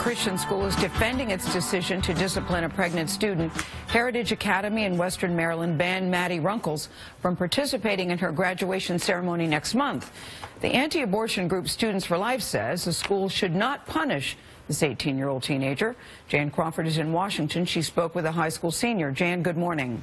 Christian school is defending its decision to discipline a pregnant student. Heritage Academy in Western Maryland banned Maddi Runkles from participating in her graduation ceremony next month. The anti-abortion group Students for Life says the school should not punish this 18-year-old teenager. Jan Crawford is in Washington. She spoke with a high school senior. Jan, good morning.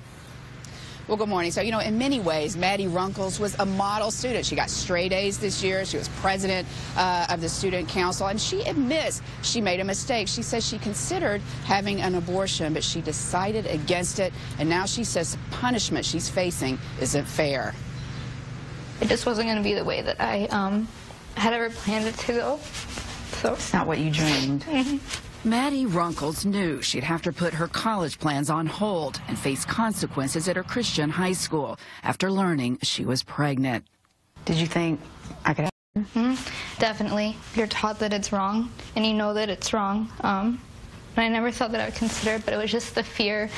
Well, good morning. So, in many ways, Maddi Runkles was a model student. She got straight A's this year. She was president of the student council, and she admits she made a mistake. She says she considered having an abortion, but she decided against it, and now she says the punishment she's facing isn't fair. It just wasn't going to be the way that I had ever planned it to go. So it's not what you dreamed. Maddi Runkles knew she'd have to put her college plans on hold and face consequences at her Christian high school after learning she was pregnant. Did you think I could have? Definitely. You're taught that it's wrong, and you know that it's wrong. And I never thought that I would consider it, but it was just the fear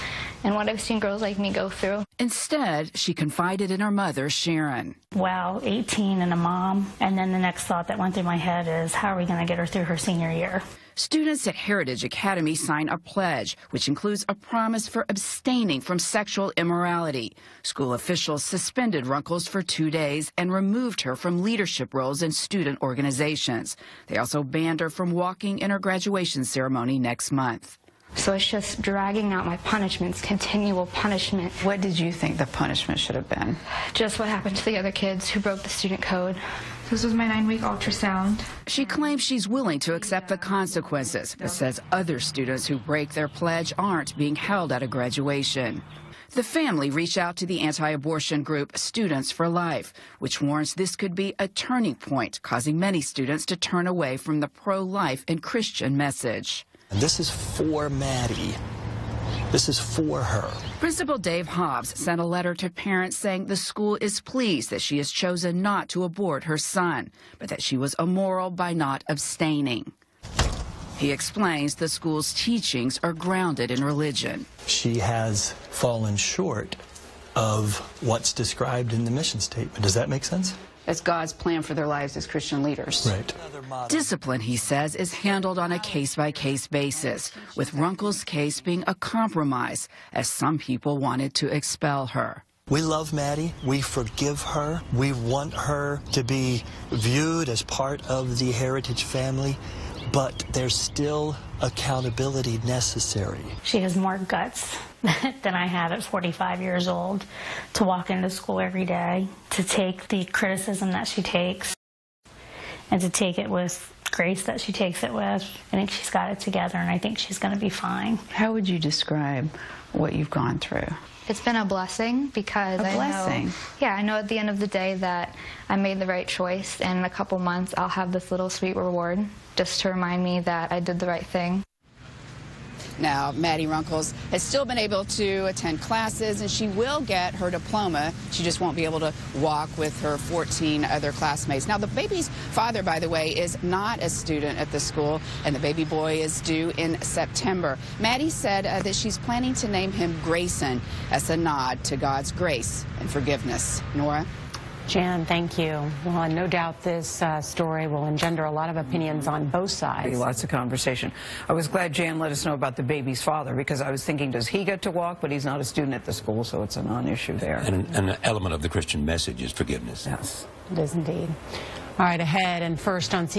and what I've seen girls like me go through. Instead, she confided in her mother, Sharon. Wow, 18 and a mom, and then the next thought that went through my head is, how are we going to get her through her senior year? Students at Heritage Academy sign a pledge, which includes a promise for abstaining from sexual immorality. School officials suspended Runkles for 2 days and removed her from leadership roles in student organizations. They also banned her from walking in her graduation ceremony next month. So it's just dragging out my punishments, continual punishment. What did you think the punishment should have been? Just what happened to the other kids who broke the student code. This was my 9-week ultrasound. She claims she's willing to accept the consequences, but says other students who break their pledge aren't being held at a graduation. The family reached out to the anti-abortion group Students for Life, which warns this could be a turning point, causing many students to turn away from the pro-life and Christian message. And this is for Maddi. This is for her. Principal Dave Hobbs sent a letter to parents saying the school is pleased that she has chosen not to abort her son, but that she was immoral by not abstaining. He explains the school's teachings are grounded in religion. She has fallen short of what's described in the mission statement. Does that make sense? It's God's plan for their lives as Christian leaders. Right. Discipline, he says, is handled on a case-by-case basis, with Runkles' case being a compromise, as some people wanted to expel her. We love Maddi. We forgive her. We want her to be viewed as part of the Heritage family, but there's still accountability necessary. She has more guts than I had at 45 years old to walk into school every day, to take the criticism that she takes, and to take it with grace that she takes it with. I think she's got it together, and I think she's going to be fine. How would you describe what you've gone through? It's been a blessing because I know at the end of the day that I made the right choice, and in a couple months I'll have this little sweet reward just to remind me that I did the right thing. Now, Maddi Runkles has still been able to attend classes, and she will get her diploma. She just won't be able to walk with her 14 other classmates. Now, the baby's father, by the way, is not a student at the school, and the baby boy is due in September. Maddi said that she's planning to name him Grayson as a nod to God's grace and forgiveness. Nora? Jan, thank you. Well, no doubt this story will engender a lot of opinions on both sides. Lots of conversation. I was glad Jan let us know about the baby's father, because I was thinking, does he get to walk? But he's not a student at the school, so it's a non-issue there. And an element of the Christian message is forgiveness. Yes. It is indeed. All right, ahead and first on CBS.